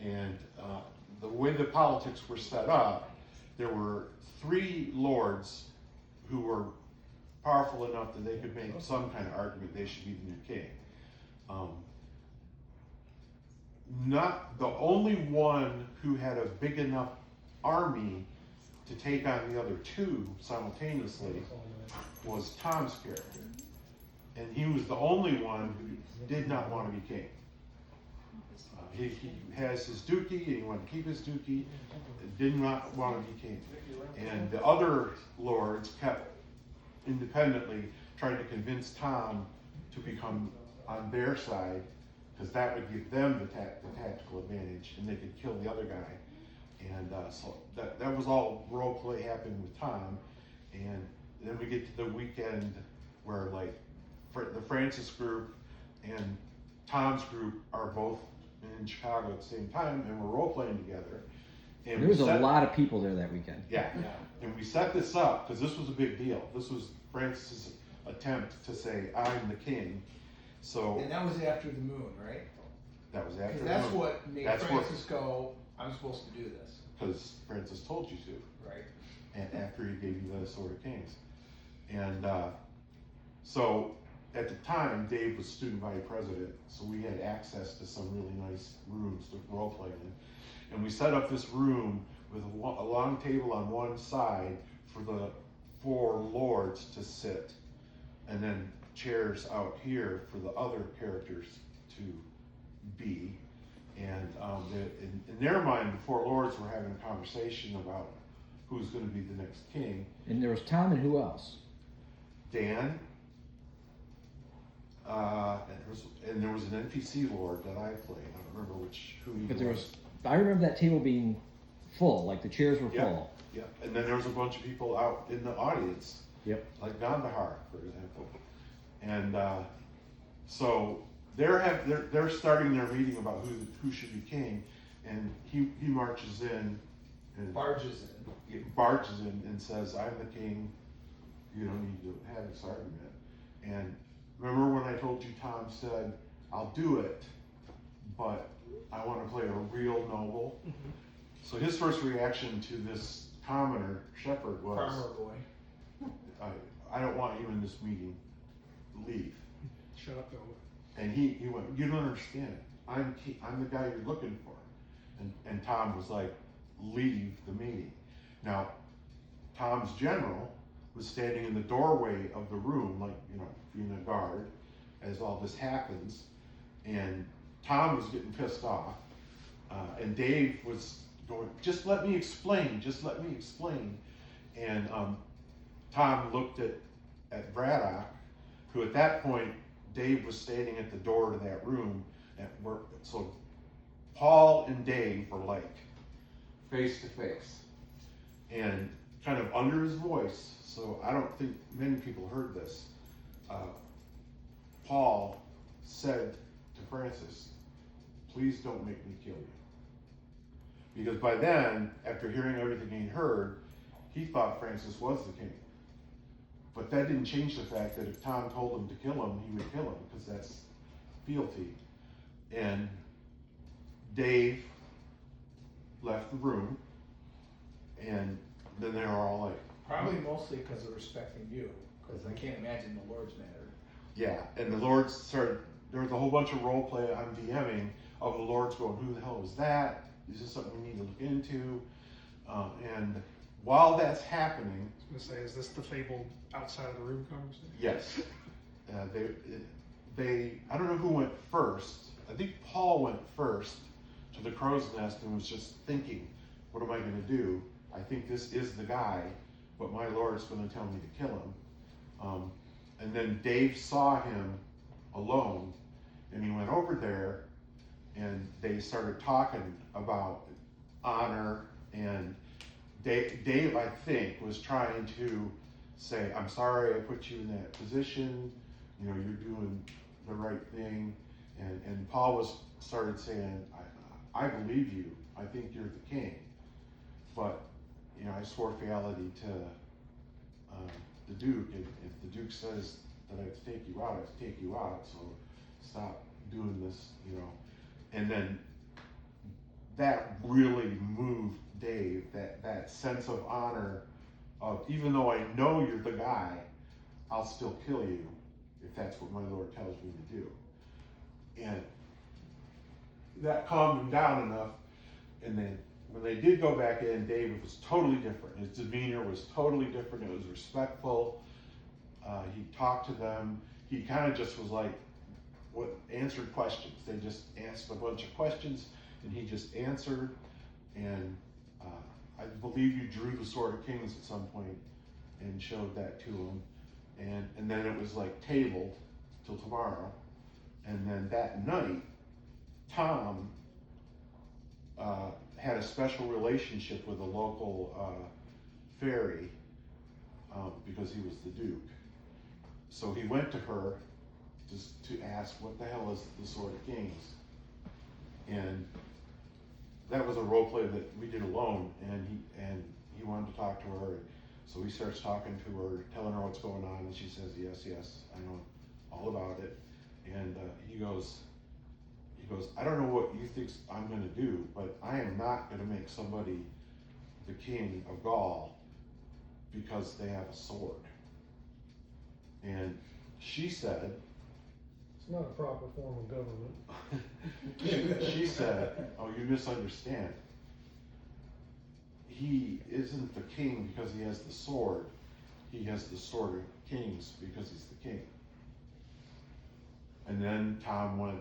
And the way the politics were set up, there were 3 lords who were powerful enough that they could make some kind of argument they should be the new king. Not the only one who had a big enough army to take on the other 2 simultaneously was Tom's character. And he was the only one who did not want to be king. He has his duty, and he wanted to keep his duty, and did not want to be king. And the other lords kept independently trying to convince Tom to become on their side, because that would give them the tactical advantage, and they could kill the other guy. And so that was all role play happening with Tom. And then we get to the weekend where like the Francis group and Tom's group are both in Chicago at the same time, and we're role playing together. And there was a lot of people there that weekend. Yeah. And we set this up because this was a big deal. This was Francis's attempt to say, I'm the king. So. And that was after the moon, right? That was after the moon. That's what made Francis go, I'm supposed to do this. Because Francis told you to. Right. And after he gave you the Sword of Kings. And so at the time, Dave was student body president, so we had access to some really nice rooms to role play in. And we set up this room with a long table on one side for the 4 lords to sit, and then chairs out here for the other characters to be. And in their mind, the 4 lords were having a conversation about who's going to be the next king. And there was Tom, and who else? Dan. And there was an NPC lord that I played. I don't remember who he was. I remember that table being full, like the chairs were full. Yeah. And then there was a bunch of people out in the audience. Yep. Like Gandhar, for example. And so they're starting their meeting about who should be king, and he marches in and barges in and says, I'm the king. You don't need to have this argument. And remember when I told you Tom said, I'll do it, but I want to play a real noble? Mm-hmm. So his first reaction to this commoner, Shepherd, was, farmer boy, I don't want you in this meeting. Leave. Shut up, Bill. And he went, you don't understand. I'm the guy you're looking for. And Tom was like, leave the meeting. Now, Tom's general was standing in the doorway of the room, like, being a guard, as all this happens. And Tom was getting pissed off. And Dave was going, just let me explain. And Tom looked at Braddock, who at that point, Dave was standing at the door to that room. So Paul and Dave were like face to face. And kind of under his voice, so I don't think many people heard this, Paul said to Francis, please don't make me kill you. Because by then, after hearing everything he heard, he thought Francis was the king. But that didn't change the fact that if Tom told him to kill him, he would kill him, because that's fealty. And Dave left the room, and then they were all like... Probably mostly because of respecting you, because I can't imagine the lords mattered. Yeah, and the lords started, there was a whole bunch of role play I'm DMing of the lords going, who the hell was that? Is this something we need to look into? And while that's happening... I was going to say, is this the fabled outside of the room conversation? Yes. I don't know who went first. I think Paul went first to the crow's nest and was just thinking, what am I going to do? I think this is the guy, but my lord's going to tell me to kill him. And then Dave saw him alone, and he went over there, and they started talking about honor, and Dave, I think, was trying to say, I'm sorry I put you in that position, you're doing the right thing. And Paul started saying, I believe you, I think you're the king. But, I swore fealty to the Duke, and if the Duke says that I have to take you out, I have to take you out, so stop doing this, And then that really moved Dave, that sense of honor of, even though I know you're the guy, I'll still kill you if that's what my Lord tells me to do. And that calmed him down enough. And then when they did go back in, David was totally different. His demeanor was totally different. It was respectful. He talked to them. He kind of just was like, answered questions. They just asked a bunch of questions, and he just answered. And I believe you drew the Sword of Kings at some point and showed that to him. And then it was like tabled till tomorrow. And then that night, Tom had a special relationship with a local fairy because he was the Duke. So he went to her just to ask, what the hell is the Sword of Kings? And that was a role play that we did alone, and he wanted to talk to her. So he starts talking to her, telling her what's going on, and she says, yes, I know all about it. And he goes, I don't know what you think I'm going to do, but I am not going to make somebody the king of Gaul because they have a sword. And she said, It's not a proper form of government. she said, oh, you misunderstand. He isn't the king because he has the sword. He has the Sword of Kings because he's the king. And then Tom was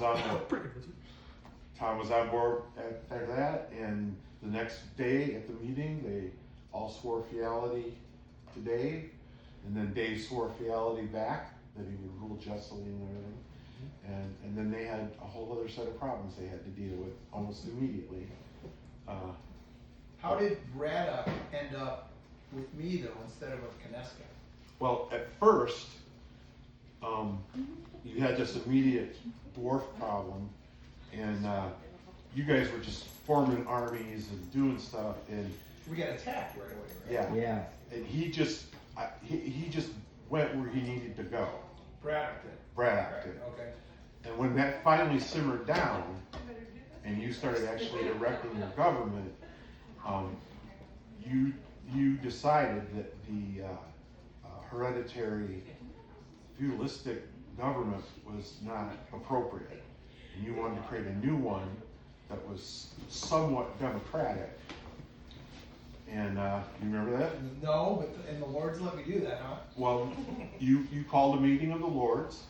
on board. Tom was on board after that, and the next day at the meeting, they all swore fealty to Dave, and then Dave swore fealty back, that he would rule justly and everything. And then they had a whole other set of problems they had to deal with almost immediately. How did Braddock end up with me though, instead of with Kineska? Well, at first, you had this immediate dwarf problem, and you guys were just forming armies and doing stuff, and We got attacked right away, right? yeah, and he just went where he needed to go. Braddock did. Braddock did. Okay. And when that finally simmered down, and you started actually erecting your government, you decided that the hereditary feudalistic government was not appropriate, and you wanted to create a new one that was somewhat democratic. And you remember that? No, but and the Lord's let me do that, huh? Well, you called a meeting of the Lords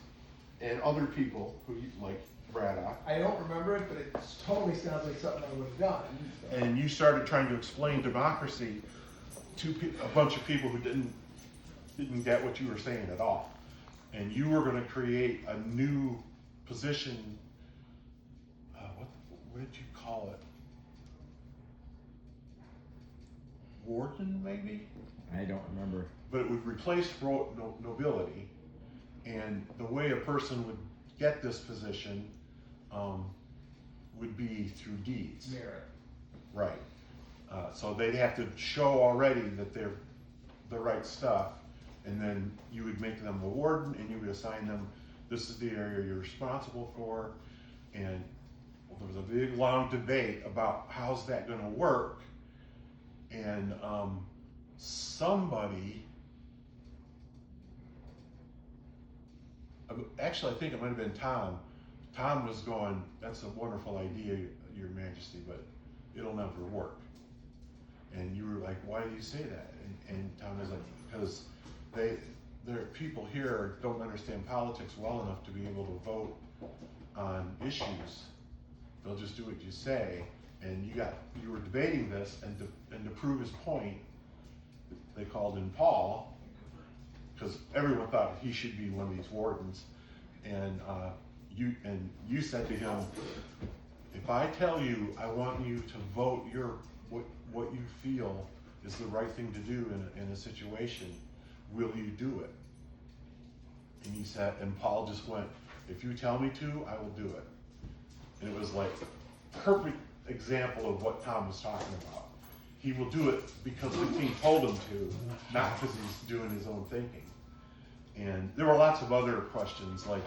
and other people who like Braddock, I don't remember it, but it totally sounds like something I would have done. and you started trying to explain democracy to a bunch of people who didn't get what you were saying at all. And you were going to create a new position. What did you call it? Warden, maybe? I don't remember. But it would replace nobility, and the way a person would get this position would be through deeds. Merit. Right. So they'd have to show already that they're the right stuff, and then you would make them the warden, and you would assign them, this is the area you're responsible for. And there was a big long debate about how's that going to work. And somebody, actually I think it might have been Tom. Tom was going, that's a wonderful idea, Your Majesty, but it'll never work. And you were like, why do you say that? And Tom was like, because there are people here don't understand politics well enough to be able to vote on issues. They'll just do what you say. And you were debating this, and to prove his point, they called in Paul, because everyone thought he should be one of these wardens. And you said to him, if I tell you I want you to vote what you feel is the right thing to do in a situation, will you do it? And he said, and Paul just went, if you tell me to, I will do it. And it was like perfect example of what Tom was talking about. He will do it because the king told him to, not because he's doing his own thinking. And there were lots of other questions, like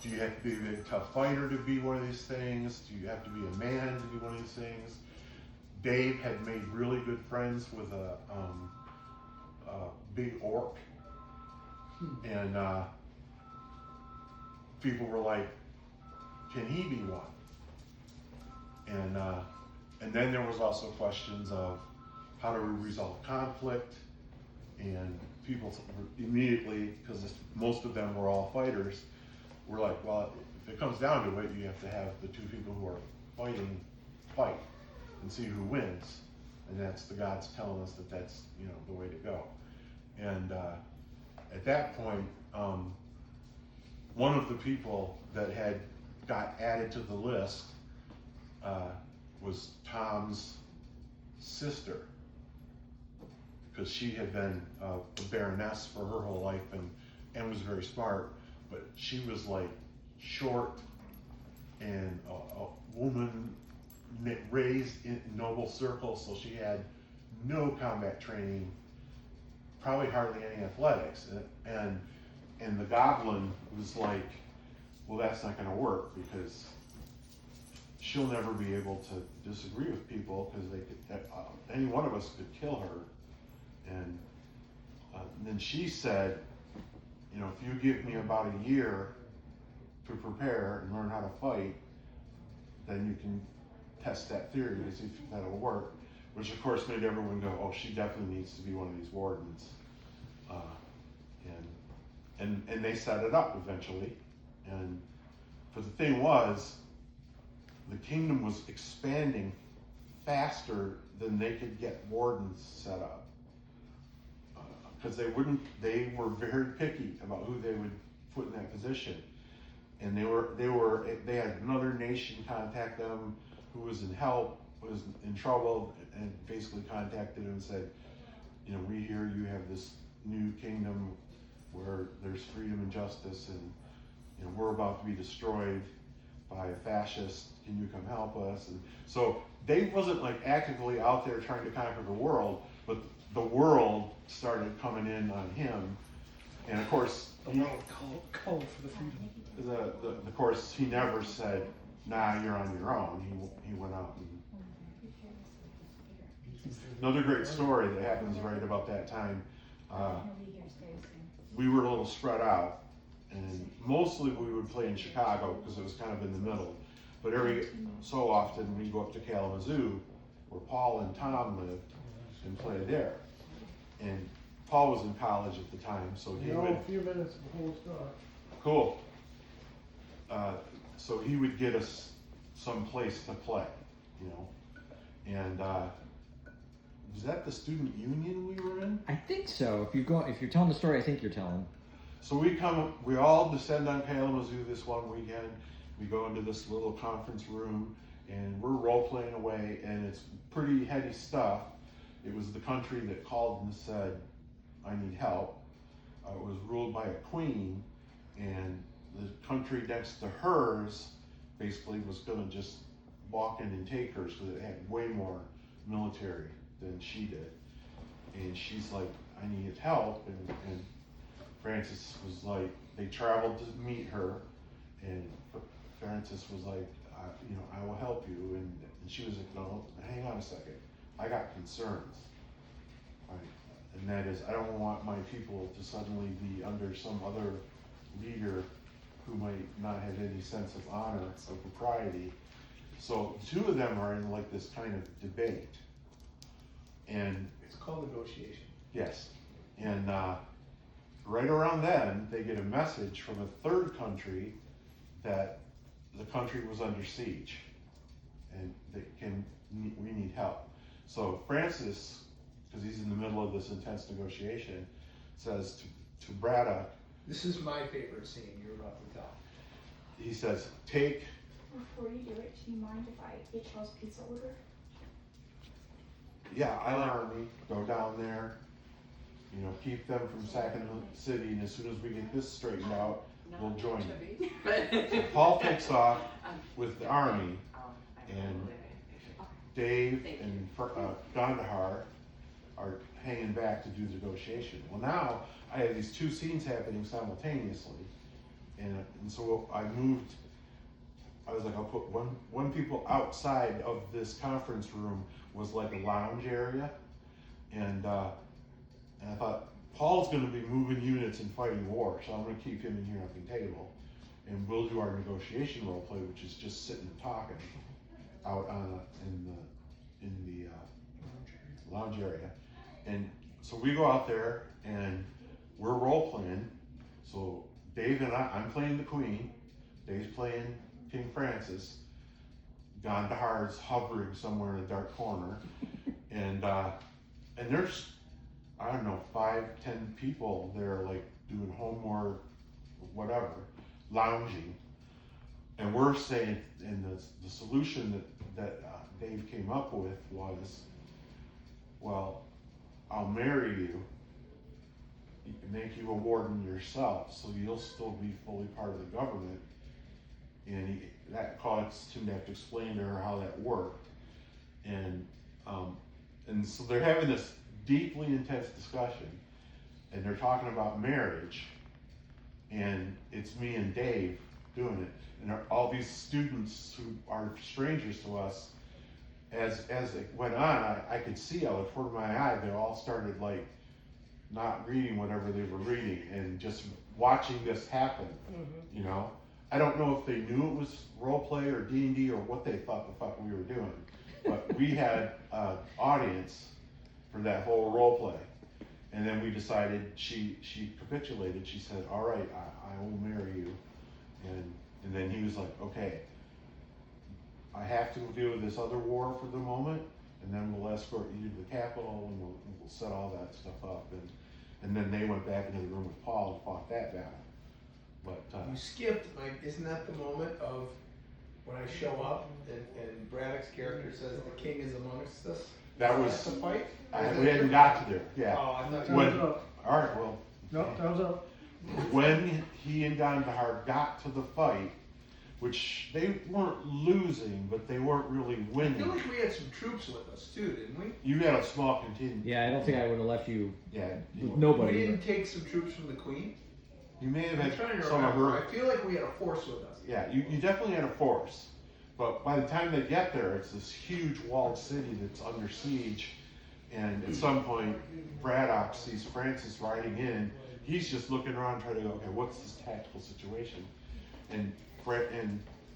Do you have to be a big tough fighter to be one of these things? Do you have to be a man to be one of these things? Dave had made really good friends with a big orc, and people were like, "Can he be one?" And then there was also questions of how to resolve conflict, and people immediately, because most of them were all fighters, were like, well, if it comes down to it, you have to have the two people who are fighting fight and see who wins, and that's the gods telling us that that's the way to go. And at that point, one of the people that had got added to the list was Tom's sister, because she had been a baroness for her whole life and was very smart, but she was like short and a woman raised in noble circles, so she had no combat training, probably hardly any athletics, and the goblin was like, well, that's not going to work because she'll never be able to disagree with people, because any one of us could kill her. And then she said, if you give me about a year to prepare and learn how to fight, then you can test that theory to see if that'll work. Which of course made everyone go, oh, she definitely needs to be one of these wardens. And they set it up eventually. But the thing was, the kingdom was expanding faster than they could get wardens set up. Because they were very picky about who they would put in that position. And they had another nation contact them who was was in trouble, and basically contacted them and said, we hear you have this new kingdom where there's freedom and justice, and we're about to be destroyed by a fascist. Can you come help us? And so Dave wasn't like actively out there trying to conquer the world, but the world started coming in on him. And of course, The world called for the freedom. of course, he never said, nah, you're on your own. He went out and... Another great story that happens right about that time, we were a little spread out, and mostly we would play in Chicago because it was kind of in the middle. But every so often we'd go up to Kalamazoo, where Paul and Tom lived, and play there. And Paul was in college at the time, so he would... A few minutes before it starts. Cool. So he would get us some place to play, and was that the student union we were in? I think so. If you're telling the story, I think you're telling. So we all descend on Kalamazoo this one weekend. We go into this little conference room, and we're role playing away, and it's pretty heady stuff. It was the country that called and said, I need help. It was ruled by a queen, and the country next to hers basically was going to just walk in and take hers because it had way more military than she did. And she's like, I need help. And Francis was like, they traveled to meet her, and Francis was like, I will help you. And she was like, no, hang on a second. I got concerns. Right? And that is, I don't want my people to suddenly be under some other leader who might not have any sense of honor or propriety. So the two of them are in like this kind of debate. And It's called negotiation. yes, and right around then, they get a message from a third country that the country was under siege, and we need help. So Francis, because he's in the middle of this intense negotiation, says to Braddock, This is my favorite scene you're about to tell. he says, take... Before you do it, do you mind if I get Charles pizza order? Yeah, Island Army, go down there, keep them from sacking the city, and as soon as we get this straightened out, we'll join you. So Paul takes off with the army, and Dave and Gandhar are hanging back to do the negotiation. Well, now I have these two scenes happening simultaneously, and so I moved. I was like, I'll put one people outside of this conference room was like a lounge area, and I thought Paul's going to be moving units and fighting war, so I'm going to keep him in here at the table, and we'll do our negotiation role play, which is just sitting and talking out on in the lounge area, and so we go out there and we're role playing. So Dave and I'm playing the Queen, Dave's playing King Francis, Gandhar's hovering somewhere in a dark corner, and there's, I don't know, 5-10 people there, like doing homework, whatever, lounging, and we're saying, and the solution that Dave came up with was, well, I'll marry you, make you a warden yourself, so you'll still be fully part of the government. And that caused him to have to explain to her how that worked. And so they're having this deeply intense discussion, and they're talking about marriage, and it's me and Dave doing it. And all these students who are strangers to us, as it went on, I could see out of the corner of my eye, they all started like not reading whatever they were reading and just watching this happen, you know? I don't know if they knew it was role play or D&D or what they thought the fuck we were doing, but we had an audience for that whole role play. And then we decided, she capitulated, she said, all right, I will marry you. And then he was like, okay, I have to deal with this other war for the moment, and then we'll escort you to the Capitol, and we'll set all that stuff up. And then they went back into the room with Paul and fought that battle. But You skipped, isn't that the moment of when I show up and Braddock's character says the king is amongst us? that was, That's the fight? we hadn't got to there, yeah. Oh, I thought. When- Time's up. All right, well, No, time's up. when he and Gandhar got to the fight, which they weren't losing, but they weren't really I feel winning. like we had some troops with us too, didn't we? You had a small contingent. Yeah, I don't think I would have left you Yeah. with We nobody. didn't take some troops from the Queen? You may have I'm had trying to some of remember. her. I feel like we had a force with us. Yeah, you definitely had a force. But by the time they get there, it's this huge walled city that's under siege. And at some point, Braddock sees Francis riding in. He's just looking around trying to go, okay, what's this tactical situation? And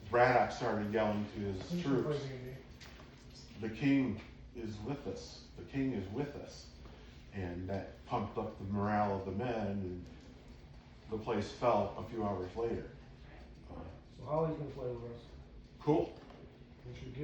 Braddock started yelling to his troops, the king is with us. The king is with us. And that pumped up the morale of the men, and the place fell a few hours later. So Holly's gonna play with us. Cool. We should give